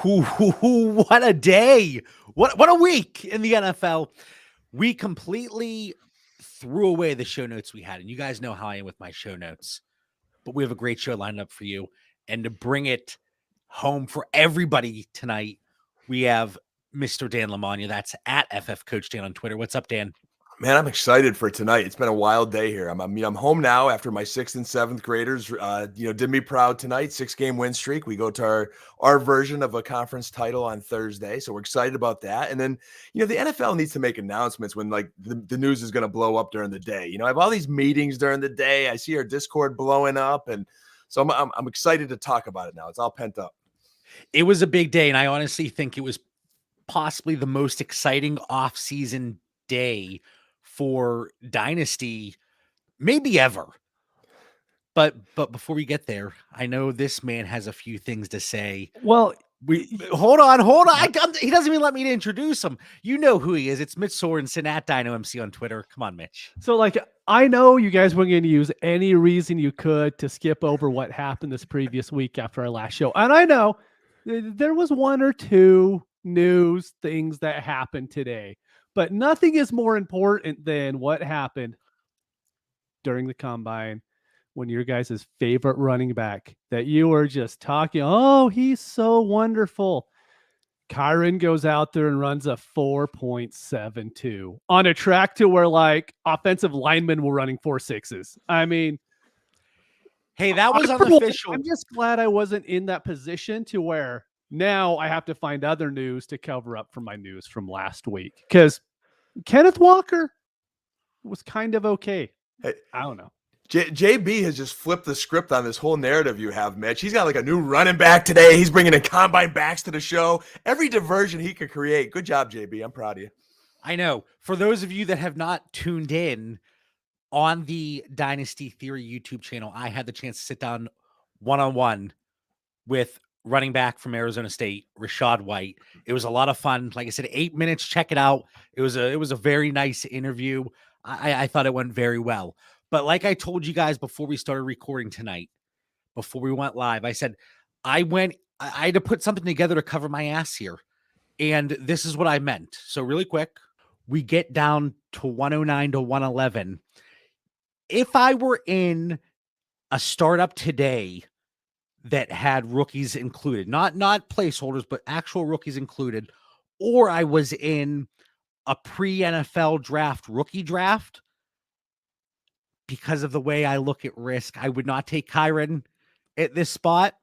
What a day. What a week in the NFL. We completely threw away the show notes we had. And you guys know how I am with my show notes. But we have a great show lined up for you. And to bring it home for everybody tonight, we have Mr. Dan Lamagna. That's at FF Coach Dan on Twitter. What's up, Dan? Man, I'm excited for tonight. It's been a wild day here. I'm home now after my 6th and 7th graders, did me proud tonight. 6-game win streak. We go to our version of a conference title on Thursday, so we're excited about that. And then, the NFL needs to make announcements when the news is going to blow up during the day. I have all these meetings during the day. I see our Discord blowing up, and so I'm excited to talk about it now. It's all pent up. It was a big day, and I honestly think it was possibly the most exciting off-season day for Dynasty, maybe ever. But before we get there, I know this man has a few things to say. Well, hold on. He doesn't even let me to introduce him. You know who he is. It's Mitch Sorensen at DynoMC on Twitter. Come on, Mitch. So, I know you guys were going to use any reason you could to skip over what happened this previous week after our last show. And I know there was one or two news things that happened today. But nothing is more important than what happened during the combine when your guys' favorite running back that you were just talking, oh, he's so wonderful. Kyron goes out there and runs a 4.72 on a track to where offensive linemen were running 4.6s. I mean, hey, that was unofficial. I'm just glad I wasn't in that position to where now I have to find other news to cover up for my news from last week because Kenneth Walker was kind of okay. Hey, I don't know. JB has just flipped the script on this whole narrative you have, Mitch. He's got a new running back today. He's bringing in combine backs to the show. Every diversion he could create. Good job, JB. I'm proud of you. I know. For those of you that have not tuned in on the Dynasty Theory YouTube channel, I had the chance to sit down one-on-one with running back from Arizona State, Rachaad White. It was a lot of fun. Like I said, 8 minutes. Check it out. It was a very nice interview. I thought it went very well. But like I told you guys before we started recording tonight, before we went live, I said I had to put something together to cover my ass here. And this is what I meant. So really quick, we get down to 109 to 111. If I were in a startup today that had rookies included, not placeholders, but actual rookies included, or I was in a pre-NFL draft rookie draft, because of the way I look at risk, I would not take Kyron at this spot.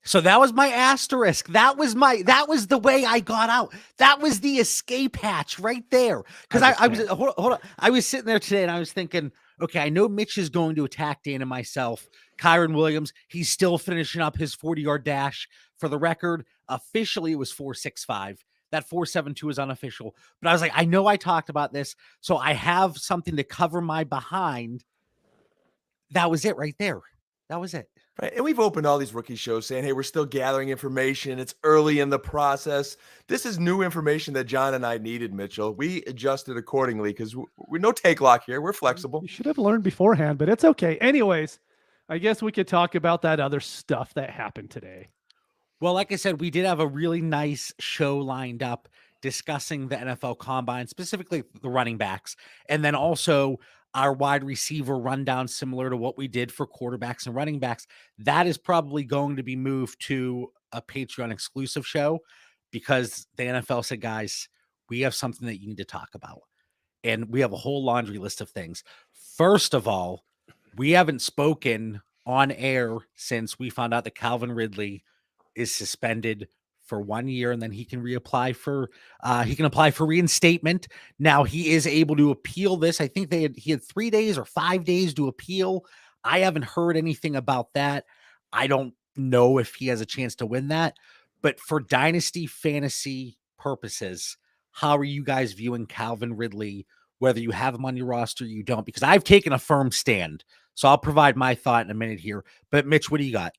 So that was my asterisk. That was the way I got out. That was the escape hatch right there. Because I was hold on. I was sitting there today and I was thinking, okay, I know Mitch is going to attack Dan and myself. Kyron Williams, he's still finishing up his 40-yard dash. For the record, officially it was 4.65. That 4.72 is unofficial. But I was like, I know I talked about this, so I have something to cover my behind. That was it right there. That was it. Right. And we've opened all these rookie shows saying, hey, we're still gathering information. It's early in the process. This is new information that John and I needed, Mitchell. We adjusted accordingly because we're no take lock here. We're flexible. You should have learned beforehand, but it's okay. Anyways, I guess we could talk about that other stuff that happened today. Well, like I said, we did have a really nice show lined up discussing the NFL Combine, specifically the running backs, and then also our wide receiver rundown, similar to what we did for quarterbacks and running backs. That is probably going to be moved to a Patreon exclusive show because the NFL said, guys, we have something that you need to talk about. And we have a whole laundry list of things. First of all, we haven't spoken on air since we found out that Calvin Ridley is suspended for 1 year, and then he can apply for reinstatement. Now he is able to appeal this. I think he had 3 days or 5 days to appeal. I haven't heard anything about that. I don't know if he has a chance to win that, but for dynasty fantasy purposes, how are you guys viewing Calvin Ridley, whether you have him on your roster or you don't? Because I've taken a firm stand, so I'll provide my thought in a minute here. But Mitch, what do you got?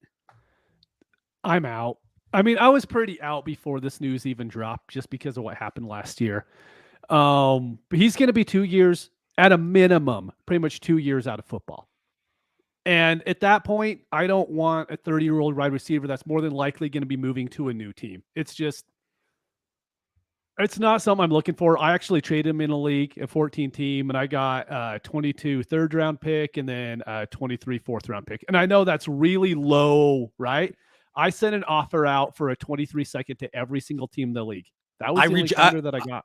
I'm out. I mean, I was pretty out before this news even dropped just because of what happened last year. He's going to be 2 years at a minimum, pretty much 2 years out of football. And at that point, I don't want a 30-year-old wide receiver that's more than likely going to be moving to a new team. It's not something I'm looking for. I actually traded him in a league, a 14 team, and I got a 22 third round pick and then a 23 fourth round pick. And I know that's really low, right? I sent an offer out for a 23 second to every single team in the league. That was the only tender that I got.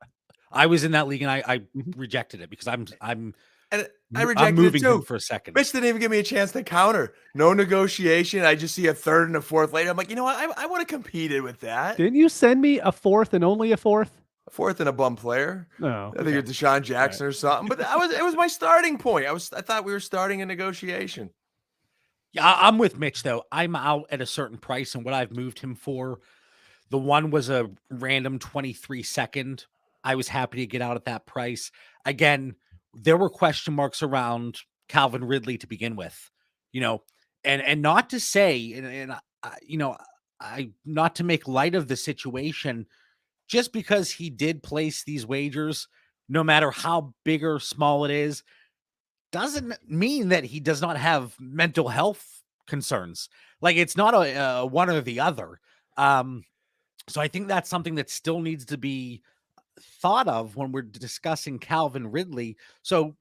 I was in that league and I Mhm. rejected it because And I I'm rejected moving it too. him for a second. Mitch didn't even give me a chance to counter. No negotiation. I just see a third and a fourth later. I'm like, you know what? I would have competed with that. Didn't you send me a fourth and only a fourth? A fourth and a bum player. No. I think you're Deshaun Jackson or something. But it was my starting point. I thought we were starting a negotiation. Yeah, I'm with Mitch though. I'm out at a certain price, and what I've moved him for, the one was a random 23 second. I was happy to get out at that price. Again, there were question marks around Calvin Ridley to begin with, and not to say, and I not to make light of the situation, just because he did place these wagers, no matter how big or small it is, doesn't mean that he does not have mental health concerns. Like it's not a one or the other. So I think that's something that still needs to be thought of when we're discussing Calvin Ridley. So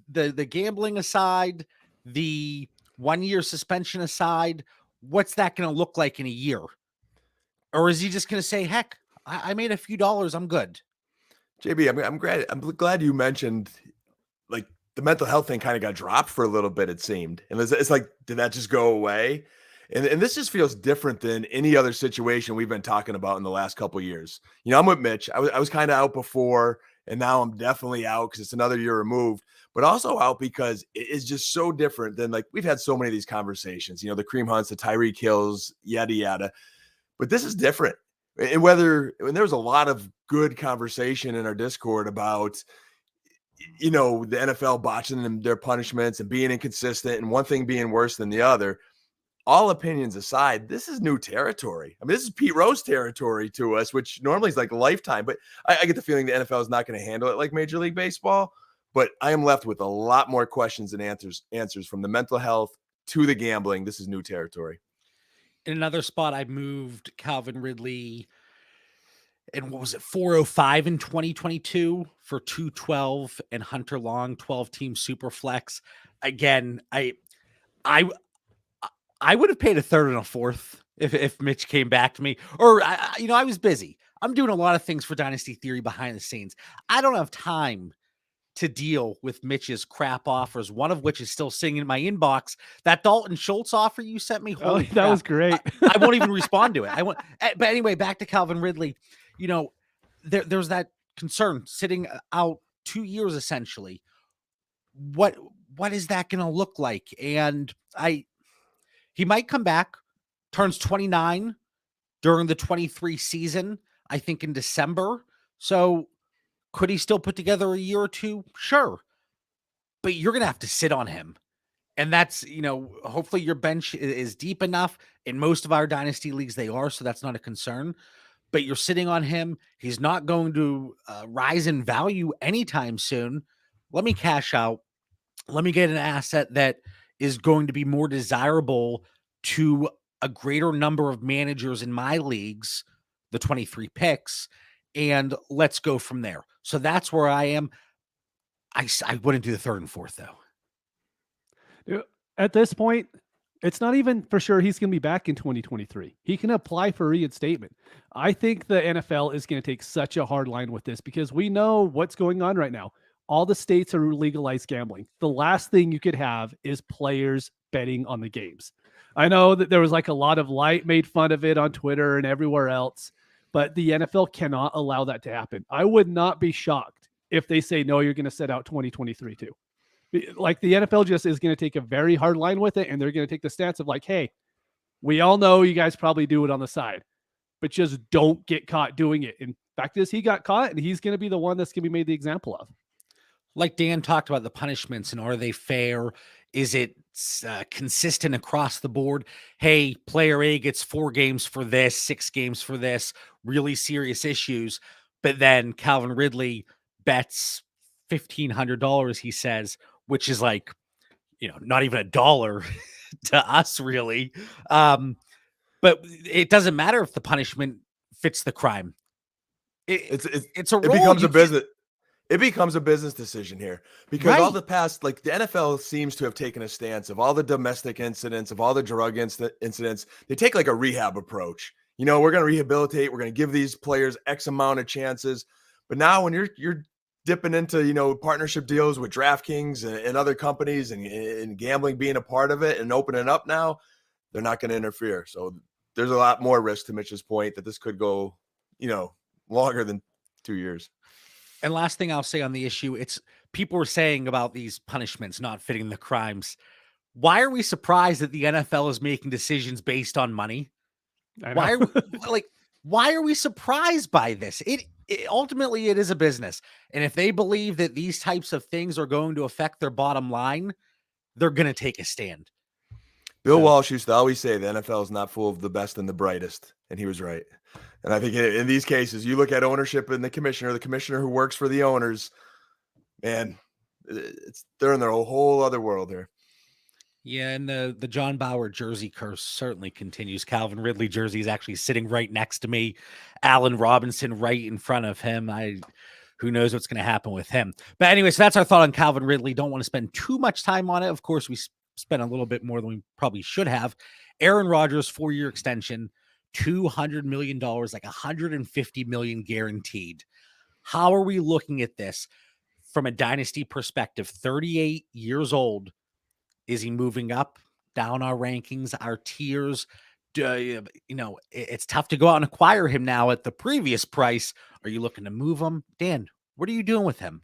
the gambling aside, the 1 year suspension aside, what's that going to look like in a year? Or is he just going to say, heck, I made a few dollars, I'm good? JB, I'm glad you mentioned like the mental health thing kind of got dropped for a little bit, it seemed. And it's like, did that just go away? And this just feels different than any other situation we've been talking about in the last couple of years. I'm with Mitch. I was kind of out before, and now I'm definitely out because it's another year removed, but also out because it is just so different than like we've had so many of these conversations, the Kareem Hunts, the Tyreek Hills, yada, yada. But this is different. And there was a lot of good conversation in our Discord about, the NFL botching their punishments and being inconsistent and one thing being worse than the other. All opinions aside, this is new territory. I mean, this is Pete Rose territory to us, which normally is like a lifetime. But I get the feeling the NFL is not going to handle it like Major League Baseball. But I am left with a lot more questions than answers from the mental health to the gambling. This is new territory. In another spot, I moved Calvin Ridley, and what was it, 405 in 2022 for 212 and Hunter Long 12-team super flex. Again, I would have paid a third and a fourth if Mitch came back to me, or I was busy. I'm doing a lot of things for Dynasty Theory behind the scenes. I don't have time to deal with Mitch's crap offers, one of which is still sitting in my inbox. That Dalton Schultz offer you sent me. Oh, that was great. I won't even respond to it. But anyway, back to Calvin Ridley. There's that concern sitting out 2 years essentially. What is that going to look like? And he might come back, turns 29 during the 23 season, I think in December. So could he still put together a year or two? Sure. But you're going to have to sit on him. And that's, hopefully your bench is deep enough. In most of our dynasty leagues, they are. So that's not a concern. But you're sitting on him. He's not going to rise in value anytime soon. Let me cash out. Let me get an asset that is going to be more desirable to a greater number of managers in my leagues, the 23 picks, and let's go from there. So that's where I am. I wouldn't do the third and fourth, though. At this point, it's not even for sure he's going to be back in 2023. He can apply for reinstatement. I think the NFL is going to take such a hard line with this because we know what's going on right now. All the states are legalized gambling. The last thing you could have is players betting on the games. I know that there was like a lot of light made fun of it on Twitter and everywhere else, but the NFL cannot allow that to happen. I would not be shocked if they say, no, you're going to set out 2023 too. Like the NFL just is going to take a very hard line with it. And they're going to take the stance of like, hey, we all know you guys probably do it on the side, but just don't get caught doing it. In fact is he got caught and he's going to be the one that's going to be made the example of. Like Dan talked about the punishments and are they fair? Is it consistent across the board? Hey, player A gets 4 games for this, 6 games for this, really serious issues. But then Calvin Ridley bets $1,500, he says, which is like, not even $1 to us really. But it doesn't matter if the punishment fits the crime. It's a role. It becomes a business. It becomes a business decision here because all the past, like the NFL seems to have taken a stance of all the domestic incidents, of all the drug incidents. They take like a rehab approach. We're going to rehabilitate. We're going to give these players X amount of chances. But now when you're dipping into, partnership deals with DraftKings and other companies and gambling being a part of it and opening up now, they're not going to interfere. So there's a lot more risk to Mitch's point that this could go, longer than 2 years. And last thing I'll say on the issue, it's people were saying about these punishments not fitting the crimes. Why are we surprised that the NFL is making decisions based on money? Why are we surprised by this? It ultimately it is a business. And if they believe that these types of things are going to affect their bottom line, they're going to take a stand. Bill Walsh used to always say the NFL is not full of the best and the brightest. And he was right. And I think in these cases, you look at ownership and the commissioner who works for the owners, man, they're in their whole other world here. Yeah, and the John Bauer jersey curse certainly continues. Calvin Ridley jersey is actually sitting right next to me. Allen Robinson right in front of him. Who knows what's going to happen with him. But anyway, so that's our thought on Calvin Ridley. Don't want to spend too much time on it. Of course, we spent a little bit more than we probably should have. Aaron Rodgers, 4-year extension, $200 million, like $150 million guaranteed. How are we looking at this from a dynasty perspective? 38 years old. Is he moving up, down our rankings, our tiers? It's tough to go out and acquire him now at the previous price. Are you looking to move him? Dan, what are you doing with him?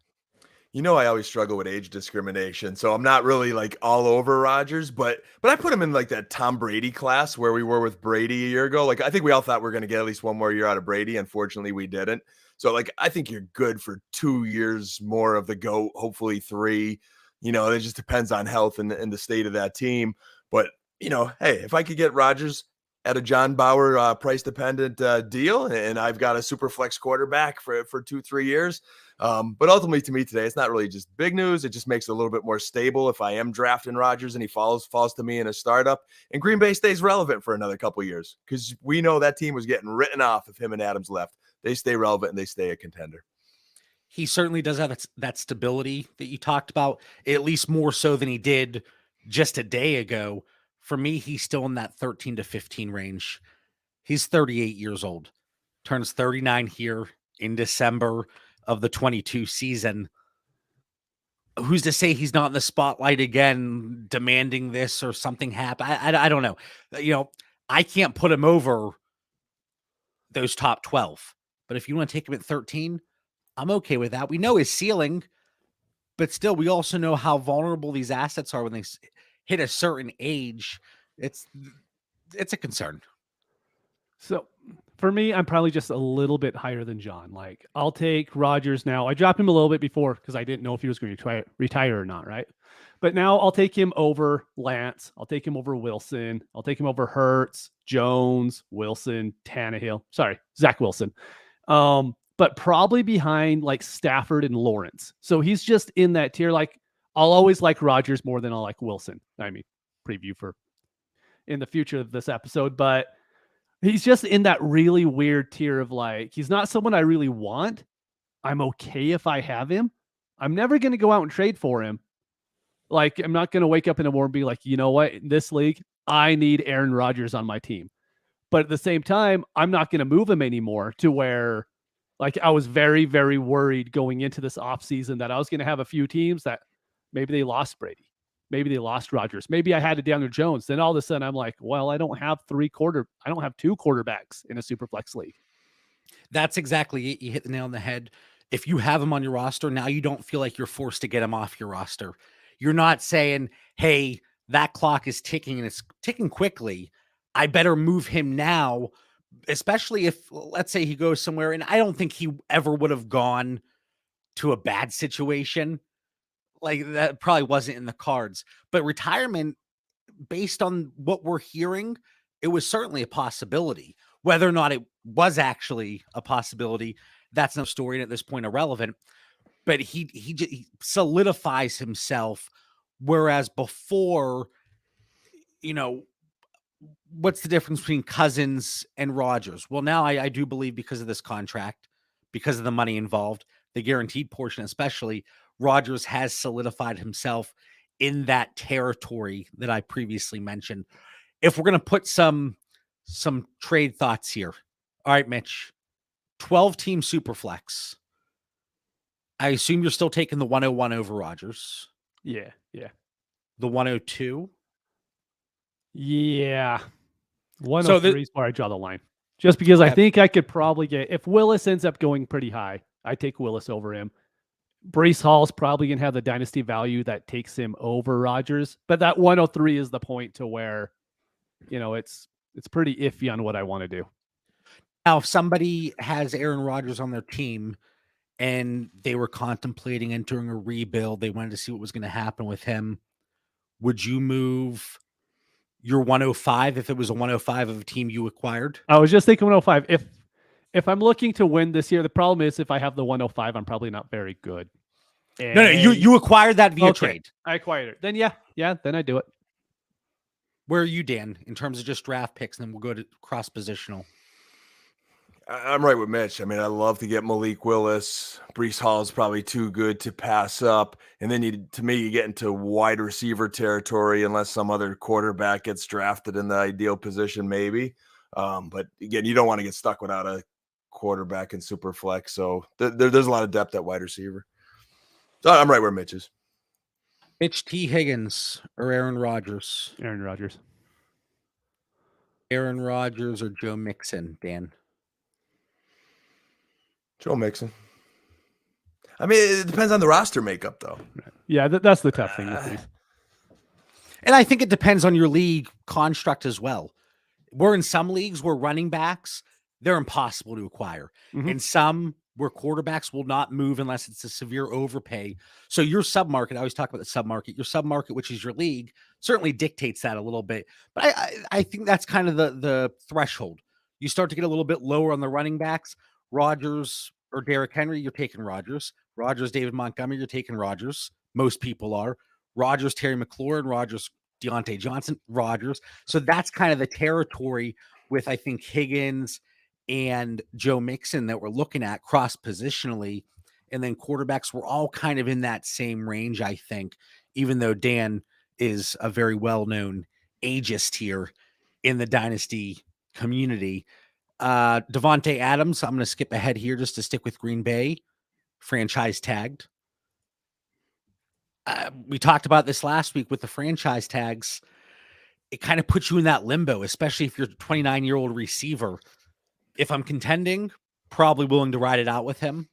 I always struggle with age discrimination, so I'm not really like all over Rodgers, but I put him in like that Tom Brady class where we were with Brady a year ago. Like I think we all thought we were going to get at least one more year out of Brady. Unfortunately, we didn't. So like I think you're good for 2 years more of the GOAT, hopefully 3. It just depends on health and the state of that team. But hey, if I could get Rodgers at a John Bauer price dependent deal, and I've got a super flex quarterback for 2-3 years. But ultimately to me today, it's not really just big news. It just makes it a little bit more stable if I am drafting Rodgers and he falls to me in a startup, and Green Bay stays relevant for another couple of years because we know that team was getting written off if him and Adams left. They stay relevant and they stay a contender. He certainly does have that stability that you talked about, at least more so than he did just a day ago. For me, he's still in that 13 to 15 range. He's 38 years old, turns 39 here in December of the 22 season. Who's to say he's not in the spotlight again, demanding this or something happen? I don't know. I can't put him over those top 12, but if you want to take him at 13, I'm okay with that. We know his ceiling, but still, we also know how vulnerable these assets are when they hit a certain age. It's a concern. So for me, I'm probably just a little bit higher than John. Like I'll take Rodgers now. I dropped him a little bit before because I didn't know if he was going to retire or not, right? But now I'll take him over Lance. I'll take him over Wilson. I'll take him over Hurts, Jones, Wilson, Tannehill. Sorry, Zach Wilson. But probably behind like Stafford and Lawrence. So he's just in that tier. Like I'll always like Rodgers more than I'll like Wilson. I mean, preview for in the future of this episode, but he's just in that really weird tier of like, he's not someone I really want. I'm okay if I have him. I'm never going to go out and trade for him. Like, I'm not going to wake up in the morning and be like, you know what, in this league, I need Aaron Rodgers on my team. But at the same time, I'm not going to move him anymore to where, like, I was very, very worried going into this offseason that I was going to have a few teams that maybe they lost Brady. Maybe they lost Rodgers. Maybe I had a Daniel Jones. Then all of a sudden I'm like, well, I don't have 2 quarterbacks in a super flex league. That's exactly it. You hit the nail on the head. If you have him on your roster, now you don't feel like you're forced to get him off your roster. You're not saying, hey, that clock is ticking and it's ticking quickly. I better move him now, especially if, let's say, he goes somewhere, and I don't think he ever would have gone to a bad situation. Like, that probably wasn't in the cards. But retirement, based on what we're hearing, it was certainly a possibility. Whether or not it was actually a possibility, that's no story, and at this point irrelevant. But he solidifies himself Whereas before, what's the difference between Cousins and Rodgers? Well, now I do believe because of this contract, because of the money involved, the guaranteed portion especially, Rodgers has solidified himself in that territory that I previously mentioned. If we're going to put some trade thoughts here. All right, Mitch, 12-team Superflex. I assume you're still taking the 101 over Rodgers. Yeah. The 102? Yeah. 103 is where I draw the line. Just because I think I could probably get, if Willis ends up going pretty high, I take Willis over him. Breece Hall's probably going to have the dynasty value that takes him over Rodgers. But that 103 is the point to where, it's pretty iffy on what I want to do. Now, if somebody has Aaron Rodgers on their team and they were contemplating entering a rebuild, they wanted to see what was going to happen with him, would you move your 105 if it was a 105 of a team you acquired? I was just thinking 105. If I'm looking to win this year, the problem is if I have the 105, I'm probably not very good. No, you acquired that via trade. I acquired it. Then then I do it. Where are you, Dan, in terms of just draft picks? And then we'll go to cross positional. I'm right with Mitch. I mean, I love to get Malik Willis. Breece Hall is probably too good to pass up. And then you get into wide receiver territory unless some other quarterback gets drafted in the ideal position, maybe. But again, you don't want to get stuck without a quarterback in super flex. So there's a lot of depth at wide receiver. So I'm right where Mitch is. Mitch T. Higgins or Aaron Rodgers? Aaron Rodgers. Aaron Rodgers or Joe Mixon, Dan? Joe Mixon. I mean, it depends on the roster makeup, though. Yeah, that's the tough thing with these. And I think it depends on your league construct as well. We're in some leagues where running backs, they're impossible to acquire. Mm-hmm. In some where quarterbacks will not move unless it's a severe overpay. So your submarket, I always talk about the submarket, your submarket, which is your league, certainly dictates that a little bit. But I think that's kind of the threshold. You start to get a little bit lower on the running backs. Rodgers or Derrick Henry, you're taking Rodgers. Rodgers, David Montgomery, you're taking Rodgers. Most people are. Rodgers, Terry McLaurin, Rodgers, Deontay Johnson, Rodgers. So that's kind of the territory with, I think, Higgins and Joe Mixon that we're looking at cross-positionally. And then quarterbacks were all kind of in that same range, I think, even though Dan is a very well-known ageist here in the Dynasty community. Devontae Adams, I'm going to skip ahead here just to stick with Green Bay, franchise tagged. We talked about this last week with the franchise tags. It kind of puts you in that limbo, especially if you're a 29-year-old receiver. If I'm contending, probably willing to ride it out with him,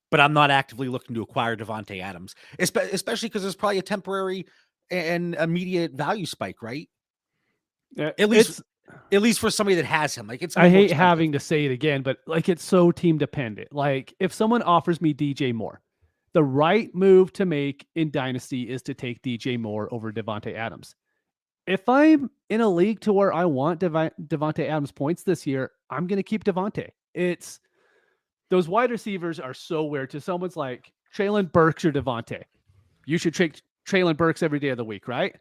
but I'm not actively looking to acquire Devontae Adams, especially because there's probably a temporary and immediate value spike, right? Yeah, At least for somebody that has him. Like I hate having to say it again, but like it's so team dependent. Like if someone offers me DJ Moore, the right move to make in Dynasty is to take DJ Moore over Devontae Adams. If I'm in a league to where I want Devontae Adams points this year, I'm going to keep Devontae. It's those wide receivers are so weird. To someone's like Traylon Burks or Devontae, you should take Traylon Burks every day of the week, right?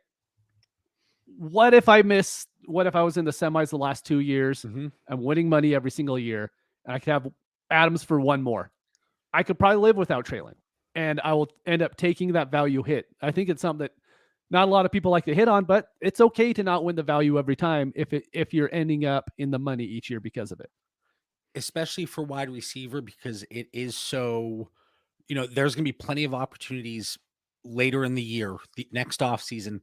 What if I was in the semis the last 2 years? Mm-hmm. I'm winning money every single year, and I could have Adams for one more. I could probably live without Traylon, and I will end up taking that value hit. I think it's something that not a lot of people like to hit on, but it's okay to not win the value every time if you're ending up in the money each year because of it. Especially for wide receiver, because it is so, there's going to be plenty of opportunities later in the year, the next offseason,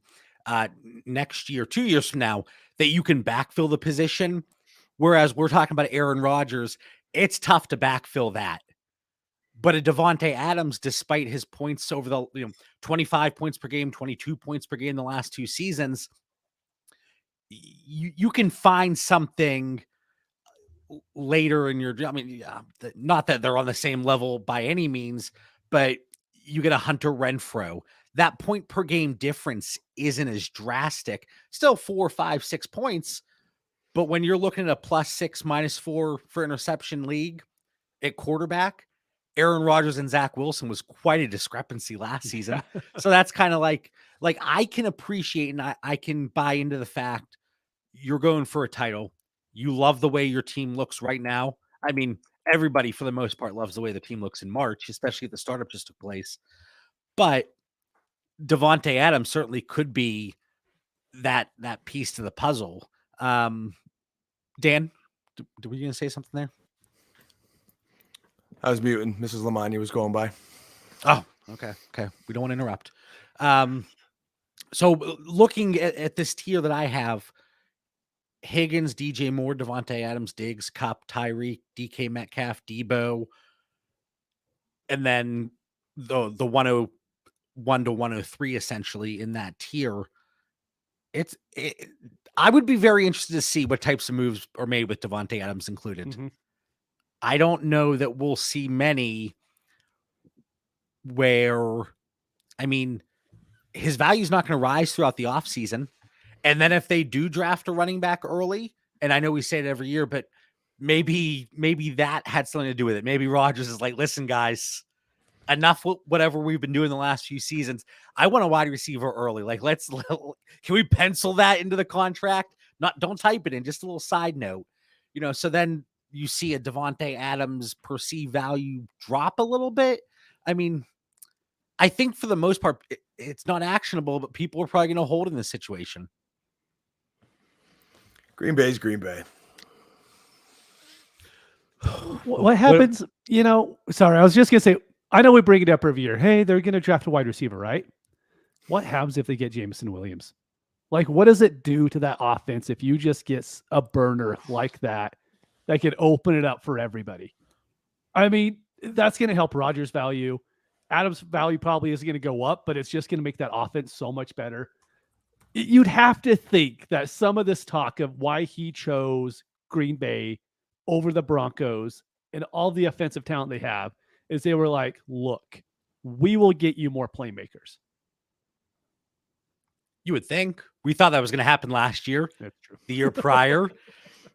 next year, 2 years from now, that you can backfill the position. Whereas we're talking about Aaron Rodgers, it's tough to backfill that. But a Devontae Adams, despite his points over the 25 points per game, 22 points per game the last 2 seasons, you can find something later in your. I mean, not that they're on the same level by any means, but you get a Hunter Renfrow. That point per game difference isn't as drastic. Still 4, 5, 6 points, but when you're looking at a +6, -4 for interception league at quarterback, Aaron Rodgers and Zach Wilson was quite a discrepancy last season. So that's kind of like like I can appreciate and I can buy into the fact you're going for a title. You love the way your team looks right now. I mean, everybody for the most part loves the way the team looks in March, especially if the startup just took place. But Davante Adams certainly could be that piece to the puzzle. Dan, were you going to say something there? I was muting. Mrs. Lamagna was going by. Oh, okay. We don't want to interrupt. So looking at this tier that I have, Higgins, DJ Moore, Davante Adams, Diggs, Kupp, Tyreek, DK Metcalf, Debo, and then the 101 to 103 essentially in that tier. I would be very interested to see what types of moves are made with Davante Adams included. Mm-hmm. I don't know that we'll see many where, I mean, his value is not going to rise throughout the offseason. And then if they do draft a running back early, and I know we say it every year, but maybe that had something to do with it. Maybe Rodgers is like, listen, guys, enough whatever we've been doing the last few seasons. I want a wide receiver early. Like, can we pencil that into the contract? Don't type it in, just a little side note, so then you see a Davante Adams perceived value drop a little bit. I mean, I think for the most part, it's not actionable, but people are probably going to hold in this situation. Green Bay's Green Bay. What happens, sorry, I was just going to say, I know we bring it up every year. Hey, they're going to draft a wide receiver, right? What happens if they get Jameson Williams? Like, what does it do to that offense if you just get a burner like that could open it up for everybody? I mean, that's going to help Rodgers' value. Adams' value probably isn't going to go up, but it's just going to make that offense so much better. You'd have to think that some of this talk of why he chose Green Bay over the Broncos and all the offensive talent they have is they were like, look, we will get you more playmakers. You would think. We thought that was going to happen last year. That's true. The year prior.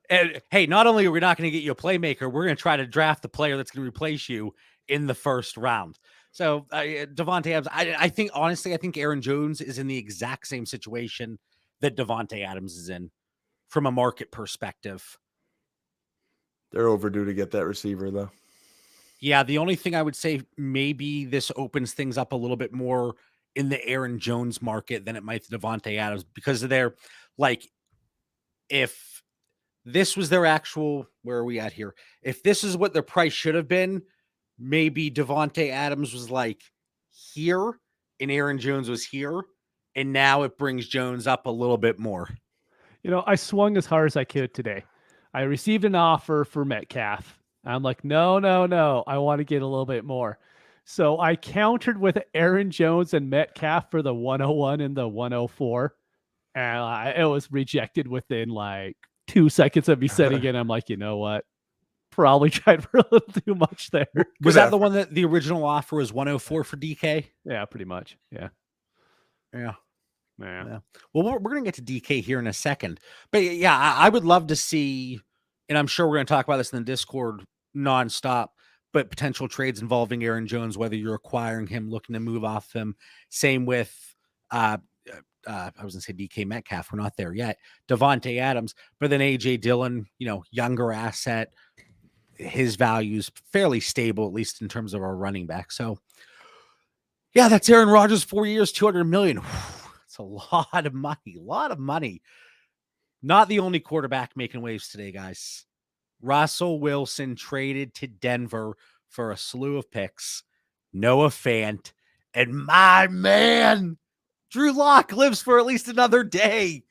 And hey, not only are we not going to get you a playmaker, we're going to try to draft the player that's going to replace you in the first round. So Davante Adams, I think, honestly, I think Aaron Jones is in the exact same situation that Davante Adams is in from a market perspective. They're overdue to get that receiver, though. Yeah, the only thing I would say, maybe this opens things up a little bit more in the Aaron Jones market than it might the Davante Adams, because of their, like, if this was their actual, where are we at here? If this is what their price should have been, maybe Davante Adams was like here and Aaron Jones was here, and now it brings Jones up a little bit more. I swung as hard as I could today. I received an offer for Metcalf. I'm like, no. I want to get a little bit more. So I countered with Aaron Jones and Metcalf for the 101 and the 104. And it was rejected within like 2 seconds of me setting it. I'm like, you know what? Probably tried for a little too much there. Was that the one that the original offer was 104 for DK? Yeah, pretty much. Yeah. Well, we're going to get to DK here in a second. But yeah, I would love to see, and I'm sure we're going to talk about this in the Discord nonstop, but potential trades involving Aaron Jones, whether you're acquiring him, looking to move off him. Same with, I was going to say DK Metcalf. We're not there yet. Davante Adams, but then AJ Dillon, younger asset. His value's fairly stable, at least in terms of our running back. So yeah, that's Aaron Rodgers, 4 years, $200 million. It's a lot of money. Not the only quarterback making waves today, guys. Russell Wilson traded to Denver for a slew of picks. Noah Fant, and my man, Drew Lock lives for at least another day.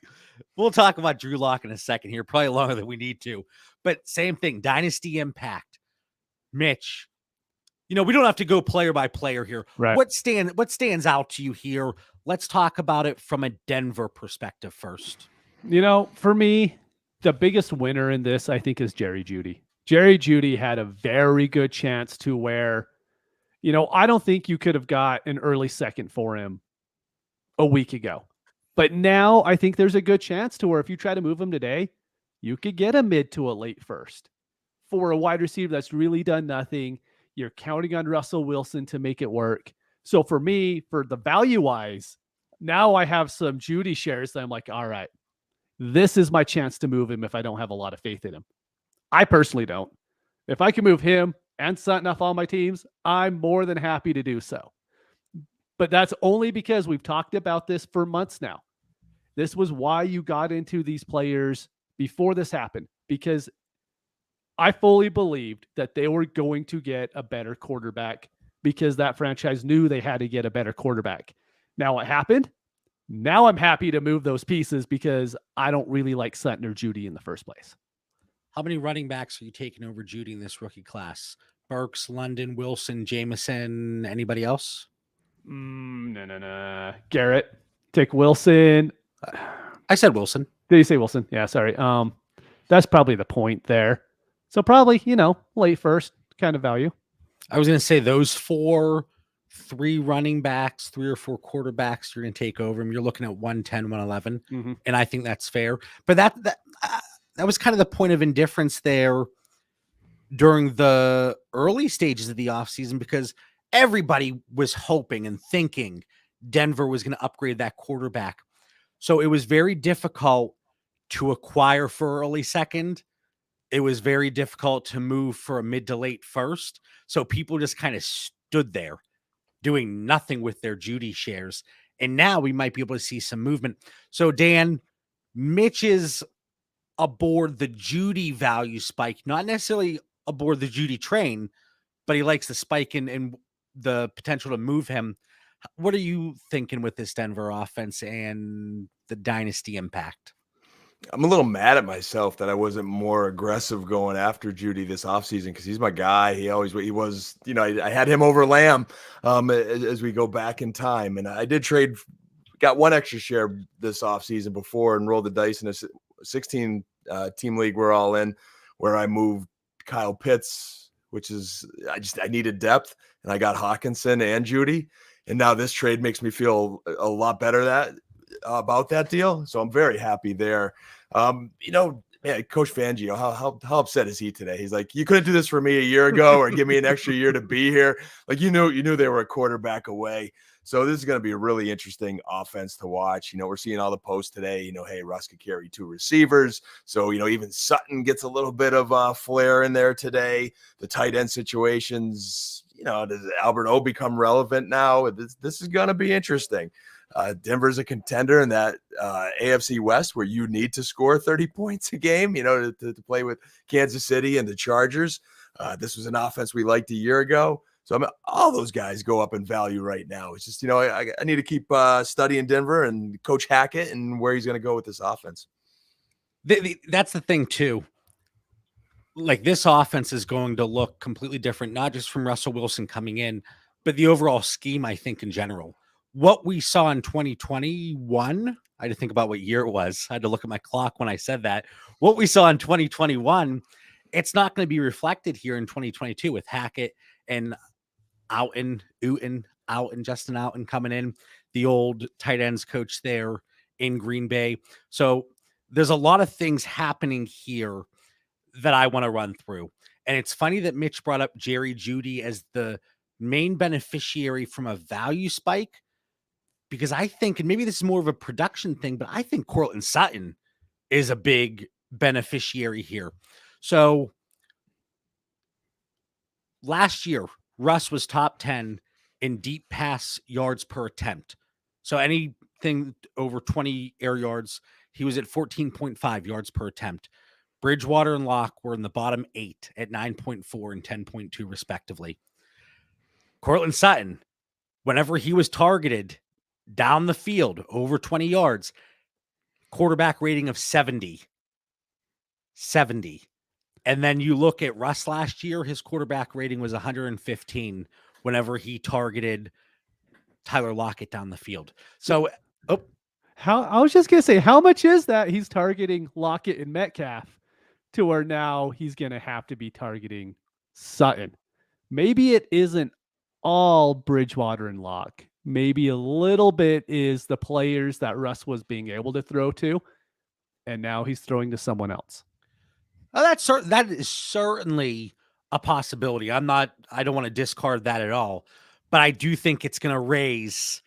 We'll talk about Drew Lock in a second here, probably longer than we need to. But same thing, dynasty impact. Mitch, we don't have to go player by player here. Right. What stands out to you here? Let's talk about it from a Denver perspective first. For me, the biggest winner in this, I think, is Jerry Jeudy. Jerry Jeudy had a very good chance to where, I don't think you could have got an early second for him a week ago. But now I think there's a good chance to where if you try to move him today, you could get a mid to a late first for a wide receiver that's really done nothing. You're counting on Russell Wilson to make it work. So for me, for the value-wise, now I have some Judy shares that I'm like, all right, this is my chance to move him if I don't have a lot of faith in him. I personally don't. If I can move him and Sutton off all my teams, I'm more than happy to do so. But that's only because we've talked about this for months now. This was why you got into these players before this happened, because I fully believed that they were going to get a better quarterback because that franchise knew they had to get a better quarterback. Now what happened? Now I'm happy to move those pieces because I don't really like Sutton or Judy in the first place. How many running backs are you taking over Judy in this rookie class? Burks, London, Wilson, Jameson, anybody else? No. Garrett, take Wilson. I said Wilson. Did you say Wilson? Yeah, sorry. That's probably the point there. So probably, late first kind of value. I was going to say those 3 running backs, 3 or 4 quarterbacks you're going to take over him. You're looking at 110, 111. Mm-hmm. And I think that's fair. But that was kind of the point of indifference there during the early stages of the offseason, because everybody was hoping and thinking Denver was going to upgrade that quarterback. So it was very difficult to acquire for early second. It was very difficult to move for a mid to late first. So people just kind of stood there doing nothing with their Judy shares. And now we might be able to see some movement. So Dan, Mitch is aboard the Judy value spike, not necessarily aboard the Judy train, but he likes the spike and the potential to move him. What are you thinking with this Denver offense and the dynasty impact? I'm a little mad at myself that I wasn't more aggressive going after Judy this offseason, because he's my guy. He was, I had him over Lamb as we go back in time. And I did got one extra share this offseason before and rolled the dice in a 16 team league we're all in, where I moved Kyle Pitts, which is, I needed depth, and I got Hawkinson and Judy. And now this trade makes me feel a lot better about that deal. So I'm very happy there. Coach Fangio, how upset is he today? He's like, you couldn't do this for me a year ago or give me an extra year to be here. Like, you knew they were a quarterback away. So this is going to be a really interesting offense to watch. We're seeing all the posts today, hey, Russ could carry 2 receivers. So, even Sutton gets a little bit of flair in there today. The tight end situations, does Albert O become relevant now? This is going to be interesting. Denver's a contender in that AFC West, where you need to score 30 points a game, to play with Kansas City and the Chargers. This was an offense we liked a year ago. So all those guys go up in value right now. It's just, I need to keep studying Denver and Coach Hackett and where he's going to go with this offense. That's the thing too. Like, this offense is going to look completely different, not just from Russell Wilson coming in, but the overall scheme, I think, in general. What we saw in 2021, I had to think about what year it was. I had to look at my clock when I said that. What we saw in 2021, it's not going to be reflected here in 2022 with Hackett and Justin Outen coming in, the old tight ends coach there in Green Bay. So there's a lot of things happening here that I want to run through. And it's funny that Mitch brought up Jerry Jeudy as the main beneficiary from a value spike, because I think, and maybe this is more of a production thing, but I think Courtland Sutton is a big beneficiary here. So last year, Russ was top 10 in deep pass yards per attempt. So anything over 20 air yards, he was at 14.5 yards per attempt. Bridgewater and Locke were in the bottom 8 at 9.4 and 10.2 respectively. Courtland Sutton, whenever he was targeted down the field over 20 yards, quarterback rating of 70. And then you look at Russ last year, his quarterback rating was 115 whenever he targeted Tyler Lockett down the field. So, I was just going to say, how much is that he's targeting Lockett and Metcalf to where now he's going to have to be targeting Sutton? Maybe it isn't all Bridgewater and Locke. Maybe a little bit is the players that Russ was being able to throw to, and now he's throwing to someone else. That is certainly a possibility. I don't want to discard that at all, but I do think it's going to raise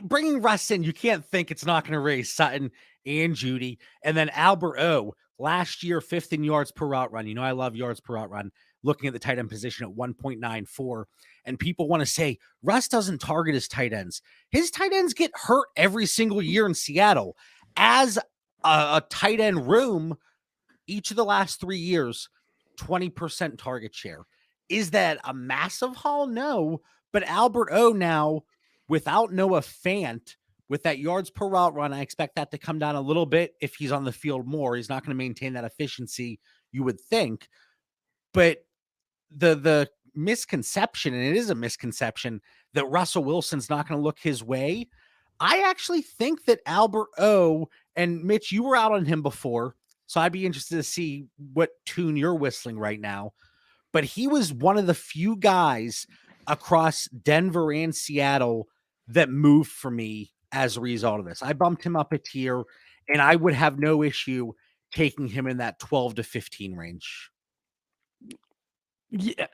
Bringing Russ in, you can't think it's not going to raise Sutton and Judy. And then Albert O, last year, 5th in yards per route run. You know, I love yards per route run, looking at the tight end position at 1.94. And people want to say, Russ doesn't target his tight ends. His tight ends get hurt every single year in Seattle. As a tight end room, each of the last 3 years, 20% target share. Is that a massive haul? No. But Albert O now, without Noah Fant, with that yards per route run, I expect that to come down a little bit if he's on the field more. He's not going to maintain that efficiency, you would think. But the misconception, and it is a misconception, that Russell Wilson's not going to look his way. I actually think that Albert O, and Mitch, you were out on him before, so I'd be interested to see what tune you're whistling right now. But he was one of the few guys across Denver and Seattle that moved for me as a result of this. I bumped him up a tier, and I would have no issue taking him in that 12 to 15 range.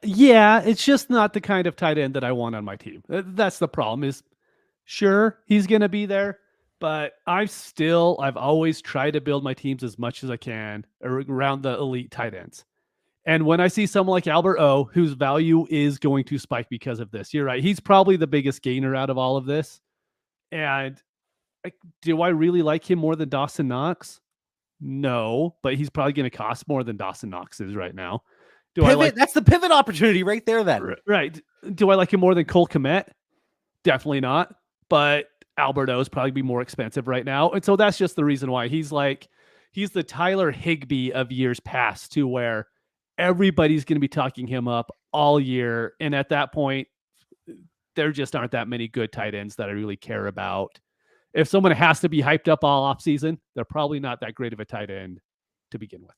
Yeah, it's just not the kind of tight end that I want on my team. That's the problem. Is sure, he's going to be there, but I've always tried to build my teams as much as I can around the elite tight ends. And when I see someone like Albert O, whose value is going to spike because of this, you're right. He's probably the biggest gainer out of all of this. And do I really like him more than Dawson Knox? No, but he's probably going to cost more than Dawson Knox is right now. That's the pivot opportunity right there then. Right. Do I like him more than Cole Kmet? Definitely not. But Albert O is probably be more expensive right now. And so that's just the reason why he's the Tyler Higbee of years past, to where everybody's going to be talking him up all year. And at that point, there just aren't that many good tight ends that I really care about. If someone has to be hyped up all offseason, they're probably not that great of a tight end to begin with.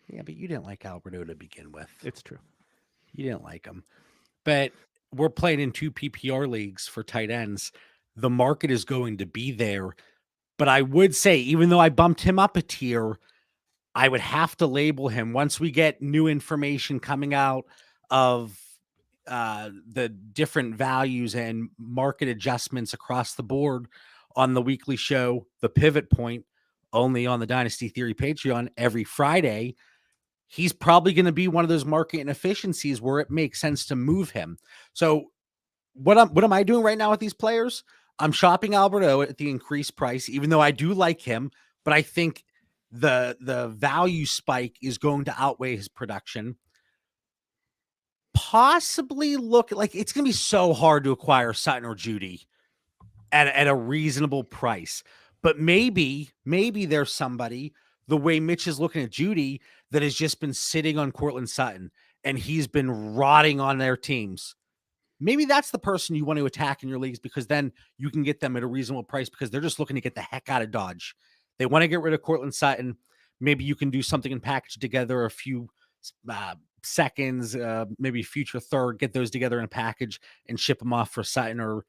Yeah, but you didn't like Alberto to begin with. It's true. You didn't like him. But we're playing in 2 PPR leagues for tight ends. The market is going to be there. But I would say, even though I bumped him up a tier, I would have to label him once we get new information coming out of the different values and market adjustments across the board on the weekly show, The Pivot Point, only on the Dynasty Theory Patreon every Friday. He's probably going to be one of those market inefficiencies where it makes sense to move him. So what am I doing right now with these players? I'm shopping Alberto at the increased price, even though I do like him, but I think the value spike is going to outweigh his production. Possibly look like it's going to be so hard to acquire Sutton or Judy at a reasonable price, but maybe there's somebody, the way Mitch is looking at Judy, that has just been sitting on Courtland Sutton and he's been rotting on their teams. Maybe that's the person you want to attack in your leagues, because then you can get them at a reasonable price because they're just looking to get the heck out of Dodge. They want to get rid of Courtland Sutton. Maybe you can do something and package together a few seconds, maybe future third, get those together in a package and ship them off for Sutton, or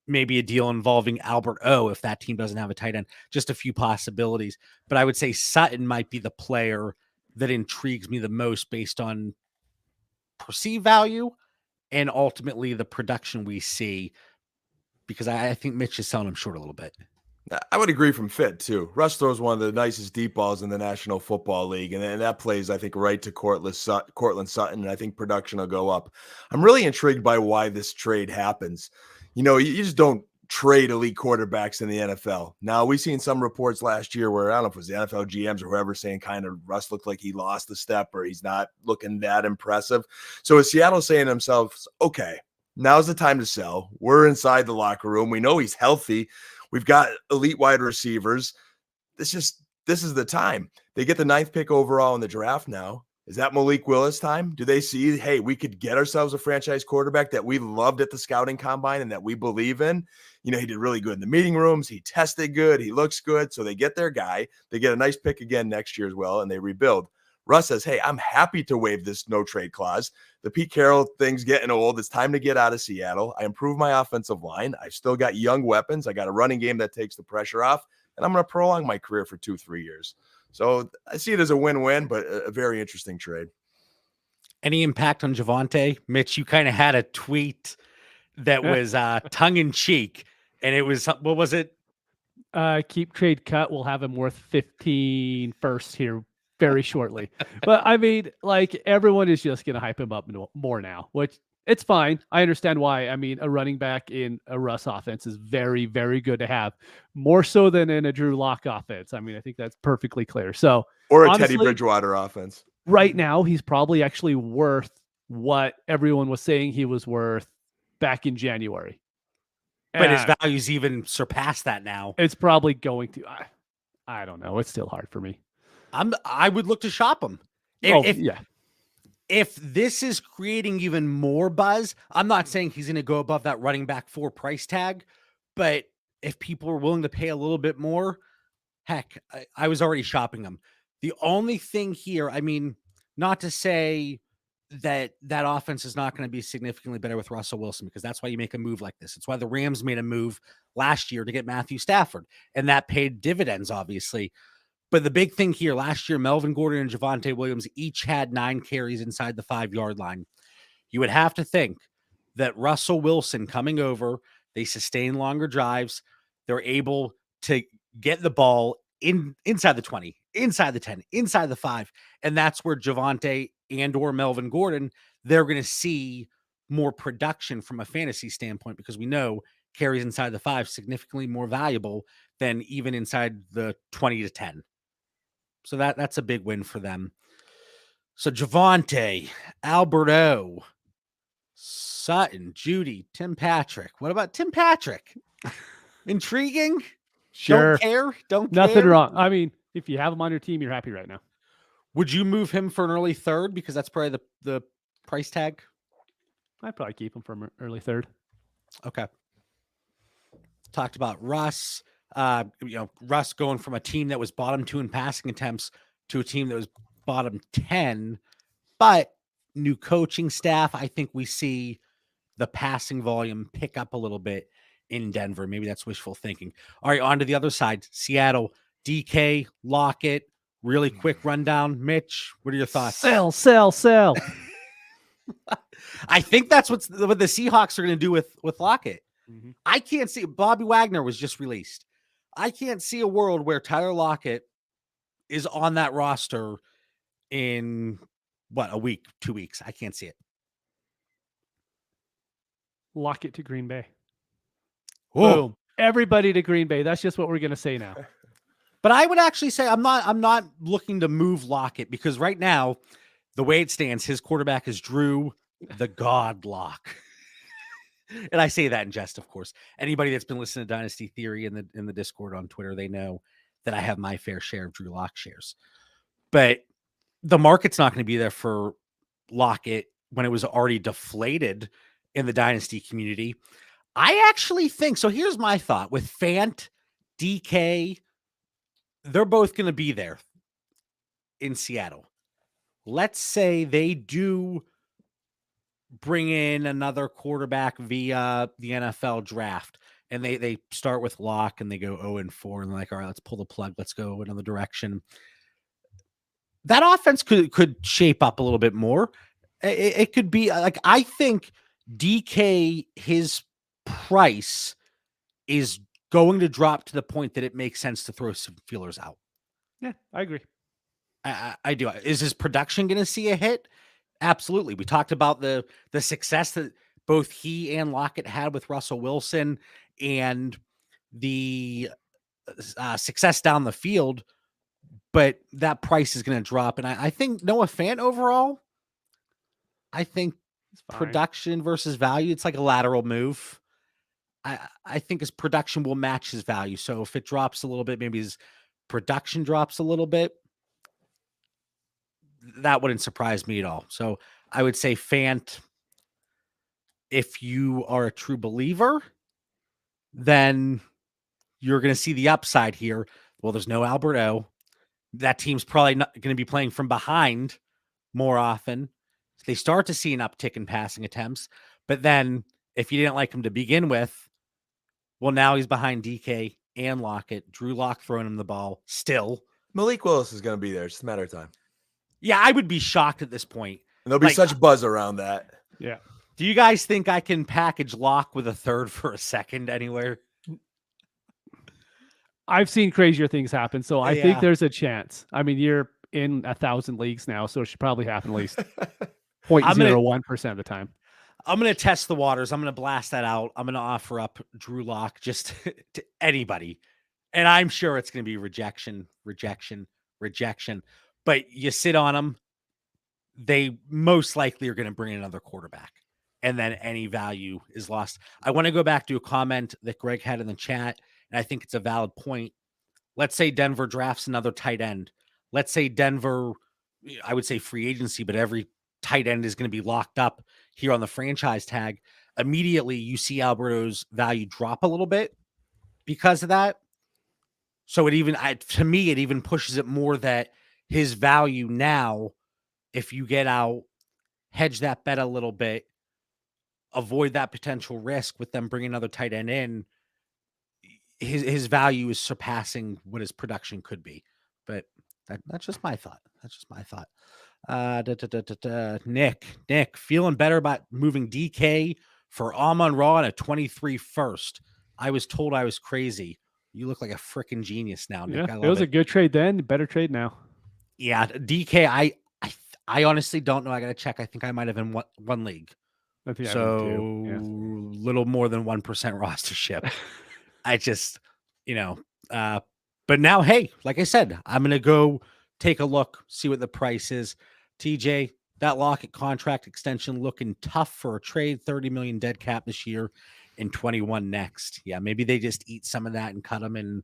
maybe a deal involving Albert O if that team doesn't have a tight end. Just a few possibilities. But I would say Sutton might be the player that intrigues me the most based on perceived value and ultimately the production we see, because I think Mitch is selling him short a little bit. I would agree from fit too. Russ throws one of the nicest deep balls in the National Football League, and that plays, I think, right to Courtland Sutton, and I think production will go up. I'm really intrigued by why this trade happens. You know, you just don't trade elite quarterbacks in the NFL. Now, we've seen some reports last year where, I don't know if it was the NFL GMs or whoever, saying kind of Russ looked like he lost the step or he's not looking that impressive. So is Seattle saying to themselves, okay, now's the time to sell. We're inside the locker room. We know he's healthy. We've got elite wide receivers. This is the time. They get the 9th pick overall in the draft now. Is that Malik Willis time? Do they see, hey, we could get ourselves a franchise quarterback that we loved at the scouting combine and that we believe in? You know, he did really good in the meeting rooms. He tested good. He looks good. So they get their guy. They get a nice pick again next year as well, and they rebuild. Russ says, hey, I'm happy to waive this no trade clause. The Pete Carroll thing's getting old. It's time to get out of Seattle. I improved my offensive line. I've still got young weapons. I got a running game that takes the pressure off, and I'm going to prolong my career for 2-3 years. So I see it as a win-win, but a very interesting trade. Any impact on Javonte? Mitch, you kind of had a tweet that was tongue in cheek, and it was what was it? Keep trade cut. We'll have him worth 15 first here very shortly. But I mean, like, everyone is just going to hype him up more now, which it's fine. I understand why. I mean, a running back in a Russ offense is very, very good to have, more so than in a Drew Lock offense. I mean, I think that's perfectly clear. So, Or a honestly, Teddy Bridgewater offense. Right now, he's probably actually worth what everyone was saying he was worth back in January. But his values even surpass that now. It's probably going to. I don't know. It's still hard for me. I would look to shop him. If this is creating even more buzz, I'm not saying he's going to go above that running back 4 price tag, but if people are willing to pay a little bit more, heck, I was already shopping him. The only thing here, I mean, not to say that offense is not going to be significantly better with Russell Wilson, because that's why you make a move like this. It's why the Rams made a move last year to get Matthew Stafford, and that paid dividends, obviously. But the big thing here, last year, Melvin Gordon and Javonte Williams each had 9 carries inside the 5-yard line. You would have to think that Russell Wilson coming over, they sustain longer drives, they're able to get the ball inside the 20, inside the 10, inside the 5, and that's where Javonte and or Melvin Gordon, they're going to see more production from a fantasy standpoint, because we know carries inside the 5 significantly more valuable than even inside the 20 to 10. So that's a big win for them. So Javonte, Alberto, Sutton, Judy, Tim Patrick. What about Tim Patrick? Intriguing? Sure. Don't care? Don't Nothing care? wrong. I mean, if you have him on your team, you're happy right now. Would you move him for an early 3rd? Because that's probably the price tag. I'd probably keep him from early 3rd. Okay. Talked about Russ. Russ going from a team that was bottom 2 in passing attempts to a team that was bottom 10, but new coaching staff. I think we see the passing volume pick up a little bit in Denver. Maybe that's wishful thinking. All right, on to the other side. Seattle, DK, Lockett. Really quick rundown. Mitch, what are your thoughts? Sell. I think that's what the Seahawks are going to do with Lockett. Mm-hmm. I can't see. Bobby Wagner was just released. I can't see a world where Tyler Lockett is on that roster in a week, 2 weeks. I can't see it. Lockett to Green Bay. Whoa. Boom. Everybody to Green Bay. That's just what we're going to say now. But I would actually say I'm not looking to move Lockett, because right now, the way it stands, his quarterback is Drew the God Lock. And I say that in jest, of course. Anybody that's been listening to Dynasty Theory in the Discord on Twitter, they know that I have my fair share of Drew Lock shares. But the market's not going to be there for Lockett when it was already deflated in the Dynasty community. I actually think, so here's my thought. With Fant, DK, they're both going to be there in Seattle. Let's say they do bring in another quarterback via the NFL draft, and they start with Lock and they go 0-4, and they're like, all right, let's pull the plug. Let's go another direction. That offense could shape up a little bit more. It could be like, I think DK, his price is going to drop to the point that it makes sense to throw some feelers out. Yeah, I agree. I do. Is his production going to see a hit? Absolutely. We talked about the success that both he and Lockett had with Russell Wilson, and the success down the field, but that price is going to drop. And I think Noah Fant overall, I think production versus value, it's like a lateral move. I think his production will match his value. So if it drops a little bit, maybe his production drops a little bit, that wouldn't surprise me at all. So I would say Fant, if you are a true believer, then you're going to see the upside here. Well, there's no Alberto. That team's probably not going to be playing from behind more often. They start to see an uptick in passing attempts. But then if you didn't like him to begin with, well, now he's behind DK and Lockett. Drew Lock throwing him the ball still. Malik Willis is going to be there. It's just a matter of time. Yeah, I would be shocked at this point. And there'll be such buzz around that. Yeah. Do you guys think I can package lock with a third for a second anywhere? I've seen crazier things happen, so I think Yeah. there's a chance. I mean, you're in 1,000 leagues now, so it should probably happen at least 0.01% of the time. I'm going to test the waters. I'm going to blast that out. I'm going to offer up Drew Lock just to anybody. And I'm sure it's going to be rejection. But you sit on them, they most likely are going to bring in another quarterback. And then any value is lost. I want to go back to a comment that Greg had in the chat, and I think it's a valid point. Let's say Denver drafts another tight end. Let's say Denver, I would say free agency, but every tight end is going to be locked up here on the franchise tag. Immediately, you see Alberto's value drop a little bit because of that. So it even, to me, it even pushes it more that his value now, if you get out, hedge that bet a little bit, avoid that potential risk with them bringing another tight end in, his value is surpassing what his production could be. But that's just my thought. Nick, feeling better about moving DK for Amon-Ra and a 23 first. I was told I was crazy. You look like a freaking genius now, Nick. Yeah, it was a good trade then. Better trade now. Yeah, DK, I honestly don't know. I got to check. I think I might have in one league. I think So yeah. little more than 1% rostership. I just, but now, hey, like I said, I'm going to go take a look, see what the price is. TJ, that Lockett contract extension looking tough for a trade, 30 million dead cap this year and 21 next. Yeah, maybe they just eat some of that and cut them in,